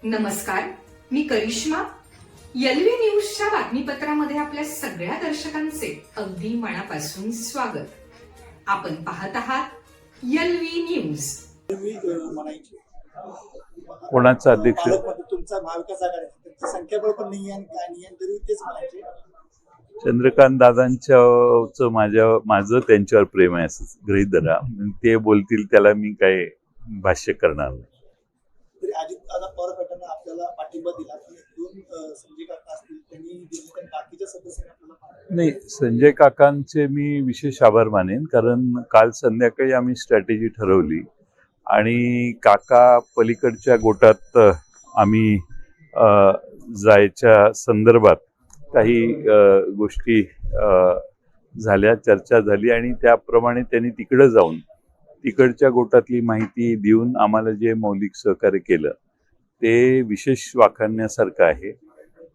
नमस्कार, मी करिश्मा. एलव्ही न्यूजच्या बातमीपत्रामध्ये आपल्या सगळ्या दर्शकांचे अगदी मनापासून स्वागत. आपण पाहत आहात एलव्ही न्यूज. कोणाचा अध्यक्ष? तुमचा महाविकास आघाडी संख्याबळ पण नाही आणि काय नाही आणि तरी तेच म्हणायचे. चंद्रकांत दादांच्या माझं त्यांच्यावर प्रेम आहे असं गृहीत धरा. ते बोलतील त्याला मी काय भाष्य करणार नाही. तरी अजित दादा पवार गटानं आपल्याला पाठिंबा दिला, पण दोन संजय काका असतील त्यांनी दिले, पण बाकीच्या सदस्यांनी आपल्याला नाही, संजय काकांचे मी विशेष आभार मानेन, कारण काल संध्याकाळी आम्ही स्ट्रॅटेजी ठरवली आणि काका पलीकडच्या गोटात आम्ही जायच्या संदर्भात काही गोष्टी झाल्या, चर्चा झाली आणि त्याप्रमाणे त्यांनी तिकडे जाऊन तिकडच्या गोटातली माहिती देऊन आम्हाला जे मौलिक सहकार्य केलं ते विशेष वाखाणण्यासारखं आहे.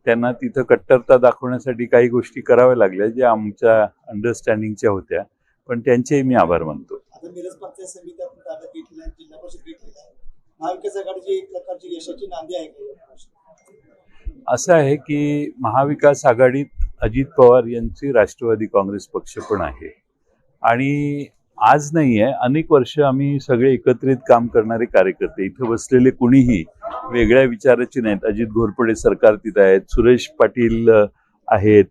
त्यांना तिथं कट्टरता दाखवण्यासाठी काही गोष्टी कराव्या लागल्या ज्या आमच्या अंडरस्टँडिंगच्या होत्या, पण त्यांचेही मी आभार मानतो. आता मिरज पंचायत समिती आपण ताब्यात घेतलेल्या आहे, जिल्हा परिषद घेतलेल्या आहे. महाविकास आघाडीची एक प्रकारची यशाची नांदी आहे का? असं आहे की महाविकास आघाडीत अजित पवार यांची राष्ट्रवादी काँग्रेस पक्ष पण आहे आणि आज नाही आहे, अनेक वर्ष आम्ही सगळे एकत्रित काम करणारे कार्यकर्ते, इथं बसलेले कुणीही वेगळ्या विचाराचे नाहीत. अजित घोरपडे सरकार तिथं आहेत, सुरेश पाटील आहेत,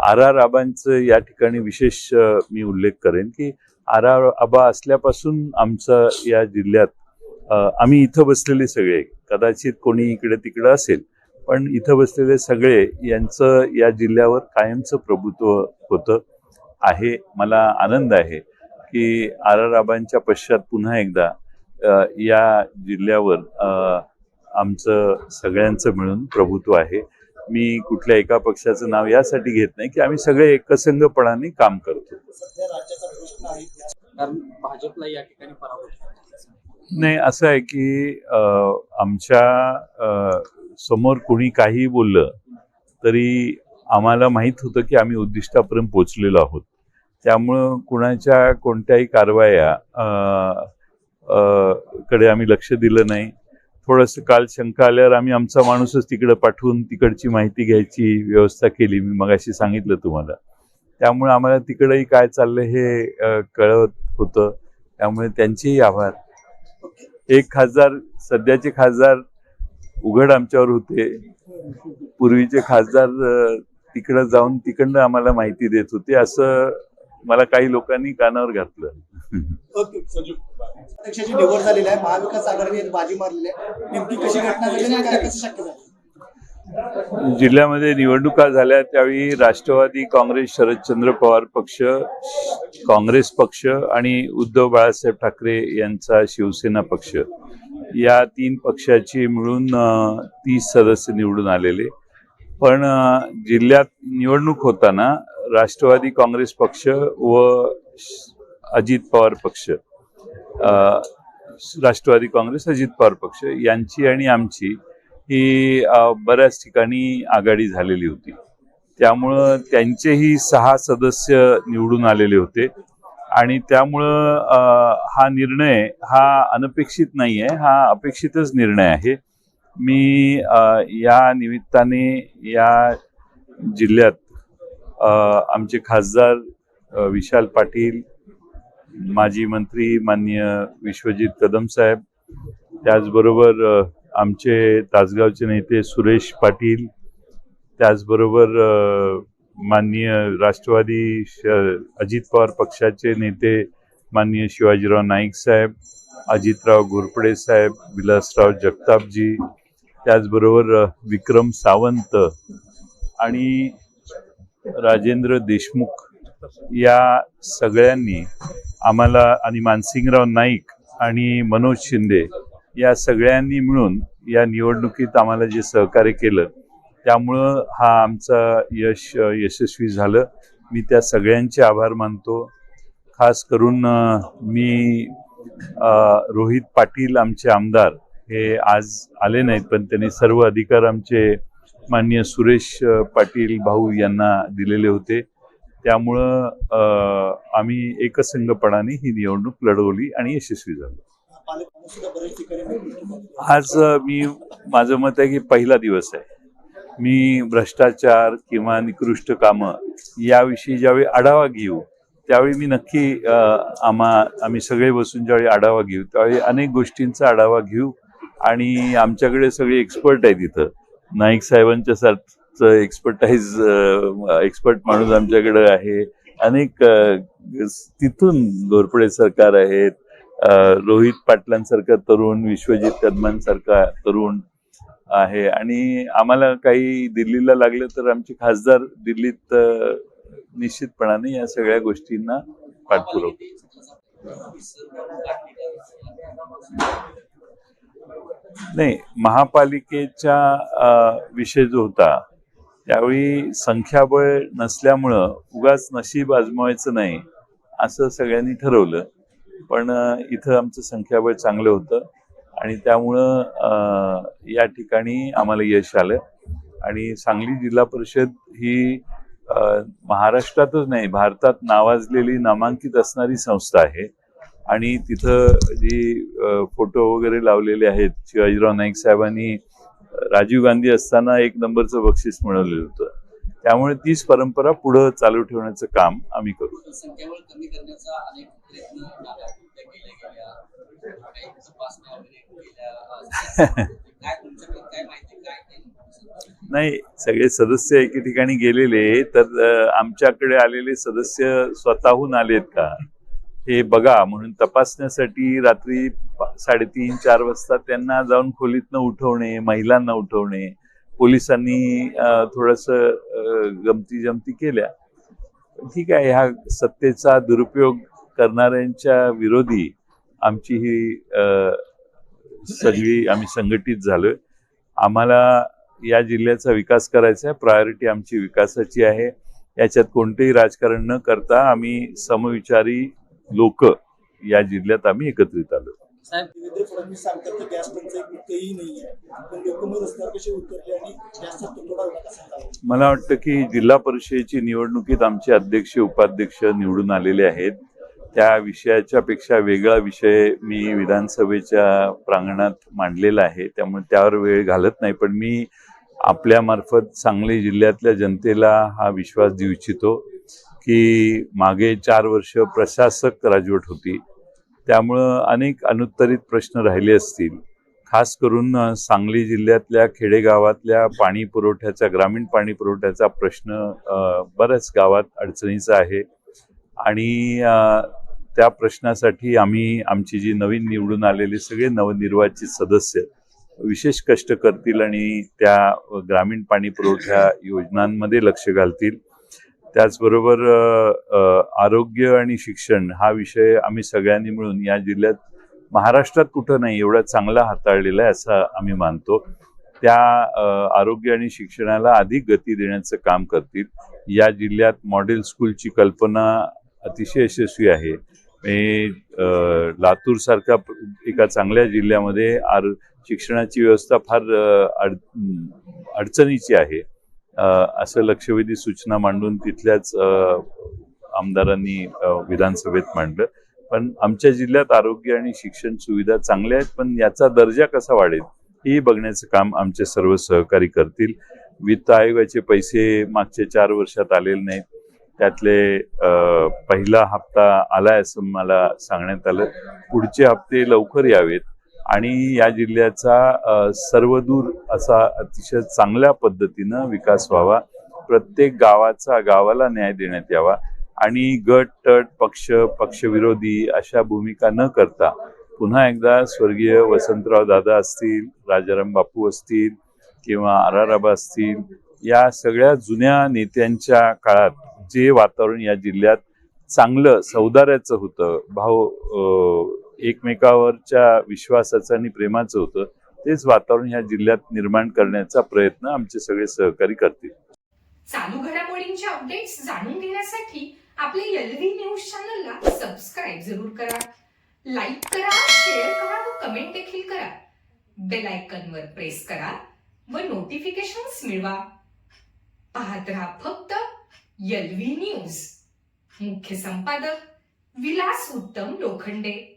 आर आबांचं या ठिकाणी विशेष मी उल्लेख करेन की आर आबा असल्यापासून आमचं या जिल्ह्यात आम्ही इथं बसलेले सगळे, कदाचित कोणी इकडे तिकडं असेल पण इथं बसलेले सगळे यांचं या जिल्ह्यावर कायमचं प्रभुत्व होतं आहे. मला आनंद आहे की आर आबांच्या पश्चात पुन्हा एकदा या जिल्ह्यावर आमचं सगळ्यांचं मिळून प्रभुत्व आहे. मी कुठल्या एका पक्षाचं नाव यासाठी घेत नाही की आम्ही सगळे एकसंघपणाने काम करतो. सध्या राज्याचा प्रश्न आहे कारण भाजपला या ठिकाणी पराभव नाही, असं आहे की आमच्या समोर कोणी काही बोललं तरी आम्हाला माहित होतं की आम्ही उद्दिष्टापर्यंत पोहोचलेलो आहोत. त्यामुळं कुणाच्या कोणत्याही कारवाया कडे आम्ही लक्ष दिलं नाही. थोडंसं काल शंका आल्यावर आम्ही आमचा माणूसच तिकडं पाठवून तिकडची माहिती घ्यायची व्यवस्था केली, मी मगाशी सांगितलं तुम्हाला. त्यामुळे आम्हाला तिकडंही काय चाललंय हे कळत होतं, त्यामुळे त्यांचेही आभार. एक खासदार, सध्याचे खासदार उघड आमच्यावर होते, पूर्वीचे खासदार तिकडं जाऊन तिकडनं आम्हाला माहिती देत होते, असं मला काही लोकांनी कानावर घातलं. अध्यक्षाची निवड झालेली आहे, महाविकास आघाडीने बाजी मारलेली आहे, नेमकी कशी घटना झाली आणि काय कसं शक्य झालं? जिल्ह्यामध्ये निवडणुका झाल्या त्यावेळी राष्ट्रवादी काँग्रेस, शरदचंद्र पवार पक्ष, काँग्रेस पक्ष आणि उद्धव बाळासाहेब ठाकरे यांचा शिवसेना पक्ष, या तीन पक्षाची मिळून 30 सदस्य निवडून आलेले. पण जिल्ह्यात निवडणूक होताना राष्ट्रवादी काँग्रेस पक्ष व अजित पवार पक्ष, राष्ट्रवादी काँग्रेस अजित पवार पक्ष यांची आणि आमची ही बऱ्याच ठिकाणी आघाडी झालेली होती. त्यामुळं त्यांचेही 6 सदस्य निवडून आलेले होते आणि त्यामुळं हा निर्णय हा अनपेक्षित नाही आहे, हा अपेक्षितच निर्णय आहे. मी या निमित्ताने या जिल्ह्यात आमचे खासदार विशाल पाटील, माजी मंत्री माननीय विश्वजित कदम साहेब, त्याचबरोबर आमचे तासगावचे नेते सुरेश पाटील, त्याचबरोबर माननीय राष्ट्रवादी अजित पवार पक्षाचे नेते माननीय शिवाजीराव नाईक साहेब, अजितराव घोरपडे साहेब, विलासराव जगतापजी, त्याचबरोबर विक्रम सावंत आणि राजेंद्र देशमुख, या सगळ्यांनी आम्हाला, आणि मानसिंगराव नाईक आणि मनोज शिंदे, या सगळ्यांनी मिळून या निवडणुकीत आम्हाला जे सहकार्य केलं त्यामुळं हा आमचा यशस्वी झालं. मी त्या सगळ्यांचे आभार मानतो. खास करून मी रोहित पाटील आमचे आमदार हे आज आले नाहीत, पण त्यांनी सर्व अधिकार आमचे माननीय सुरेश पाटील भाऊ यांना दिलेले होते. त्यामुळं आम्ही एकसंघपणाने ही निवडणूक लढवली आणि यशस्वी झालो. पालकांना सुद्धा बरेच ठिकाणी भेटली. आज मी माझं मत आहे की पहिला दिवस आहे. मी भ्रष्टाचार किंवा निकृष्ट कामं याविषयी ज्यावेळी आढावा घेऊ त्यावेळी मी नक्की आम्ही सगळे बसून ज्यावेळी आढावा घेऊ त्यावेळी अनेक गोष्टींचा आढावा घेऊ आणि आमच्याकडे सगळे एक्सपर्ट आहेत इथं. नाईक साहेबांच्या सारखं एक्सपर्ट माणूस आमच्याकडे आहे. अनेक तिथून घोरपडे सरकार आहेत, रोहित पाटलांसारखा तरुण, विश्वजित कदमांसारखा तरुण आहे आणि आम्हाला काही दिल्लीला लागलं तर आमचे खासदार दिल्लीत निश्चितपणाने या सगळ्या गोष्टींना पाठपुरावा. नाही, महापालिकेचा विषय जो होता त्यावेळी संख्याबळ नसल्यामुळं उगाच नशीब आजमावायचं नाही असं सगळ्यांनी ठरवलं. पण इथं आमचं संख्याबळ चांगलं होतं आणि त्यामुळं या ठिकाणी आम्हाला यश आलं. आणि सांगली जिल्हा परिषद ही महाराष्ट्रातच नाही भारतात नावाजलेली नामांकित असणारी संस्था आहे आणि तिथं जी फोटो वगैरे लावलेले आहेत, शिवाजीराव नाईक साहेबांनी राजीव गांधी असताना 1 नंबरचं बक्षीस मिळवलेलं होतं. त्यामुळे तीच परंपरा पुढं चालू ठेवण्याचं काम आम्ही करू. संख्याबळ कमी करण्याचा अनेक प्रयत्न केले गेल्या, काही तपासण्या वगैरे केल्या, काय तुमच्याकडे काय माहिती काय नाही, सगळे सदस्य एके ठिकाणी गेलेले तर आमच्याकडे आलेले सदस्य स्वतःहून आलेत का हे बघा म्हणून तपासण्यासाठी रात्री 3:30-4 वाजता त्यांना जाऊन खोलीतनं उठवणे, महिलांना उठवणे, पोलिसांनी थोडंसं गमती जमती केल्या. ठीक आहे, ह्या सत्तेचा दुरुपयोग करणाऱ्यांच्या विरोधी आमची ही सगळी आम्ही संघटित झालोय. आम्हाला या जिल्ह्याचा विकास करायचा आहे, प्रायोरिटी आमची विकासाची आहे. याच्यात कोणतेही राजकारण न करता आम्ही समविचारी लोक या जिल्ह्यात आम्ही एकत्रित आलो. साहेब, देवेंद्र फडणवीस सांगतात की गॅस टंचाई कुठेही नाही आहे, पण लोक मग रस्त्यावर कसे उतरले आणि गॅसचा तुटवडा होता कसा झाला? मला वाटतं की जिल्हा परिषदेची निवडणुकीत आमचे अध्यक्ष उपाध्यक्ष निवडून आलेले आहेत. त्या विषयाच्या पेक्षा वेगळा विषय मी विधानसभेच्या प्रांगणात मांडलेला आहे, त्यामुळे त्यावर वेळ घालत नाही. पण मी आपल्यामार्फत सांगली जिल्ह्यातल्या जनतेला हा विश्वास देऊ इच्छितो की मागे 4 वर्ष प्रशासक राजवट होती, त्यामुळं अनेक अनुत्तरित प्रश्न राहिले असतील. खास करून सांगली जिल्ह्यातल्या खेडेगावातल्या पाणी पुरवठ्याचा, ग्रामीण पाणी पुरवठ्याचा प्रश्न बऱ्याच गावात अडचणीचा आहे आणि त्या प्रश्नासाठी आमची जी नवीन निवडून आलेले सगळे नवनिर्वाचित सदस्य विशेष कष्ट करतील आणि त्या ग्रामीण पाणी पुरवठ्या योजनांमध्ये लक्ष घालतील. त्याचबरोबर आरोग्य आणि शिक्षण हा विषय आम्ही सगळ्यांनी मिळून या जिल्ह्यात महाराष्ट्रात कुठं नाही एवढा चांगला हाताळलेला आहे असं आम्ही मानतो. त्या आरोग्य आणि शिक्षणाला अधिक गती देण्याचं काम करतील. या जिल्ह्यात मॉडेल स्कूलची कल्पना अतिशय यशस्वी आहे. लातूर सारख्या एका चांगल्या जिल्ह्यामध्ये शिक्षणाची व्यवस्था फार अडचणीची आहे असं लक्षवेधी सूचना मांडून तिथल्याच आमदारांनी विधानसभेत मांडलं. पण आमच्या जिल्ह्यात आरोग्य आणि शिक्षण सुविधा चांगल्या आहेत, पण याचा दर्जा कसा वाढेल हे बघण्याचं काम आमचे सर्व सहकारी करतील. वित्त आयोगाचे पैसे मागच्या 4 वर्षात आलेले नाहीत, त्यातले पहिला हप्ता आलाय असं मला सांगण्यात आलं. पुढचे हप्ते लवकर यावेत आणि या जिल्ह्याचा सर्वदूर असा अतिशय चांगल्या पद्धतीनं विकास व्हावा. प्रत्येक गावाला न्याय देण्यात यावा आणि गट तट पक्षविरोधी अशा भूमिका न करता पुन्हा एकदा स्वर्गीय वसंतराव दादा असतील, राजाराम बापू असतील किंवा आराराबा असतील, या सगळ्या जुन्या नेत्यांच्या काळात जे वातावरण या जिल्ह्यात चांगलं सौदार्याचं होतं, एकमेकावरच्या विश्वासाचं आणि प्रेमाचं होतं, तेच वातावरण ह्या जिल्ह्यात निर्माण करण्याचा प्रयत्न आमचे सगळे सहकारी करतील. चालू घडामोडींचे अपडेट्स जाणून घेण्यासाठी आपल्या एलव्ही न्यूज चॅनलला सबस्क्राईब जरूर करा, लाईक करा, शेअर करा व कमेंट देखील करा. बेल आयकॉनवर प्रेस करा व नोटिफिकेशन्स मिळवा. पाहत रहा फक्त एलव्ही न्यूज. मुख्य संपादक विलास उत्तम लोखंडे.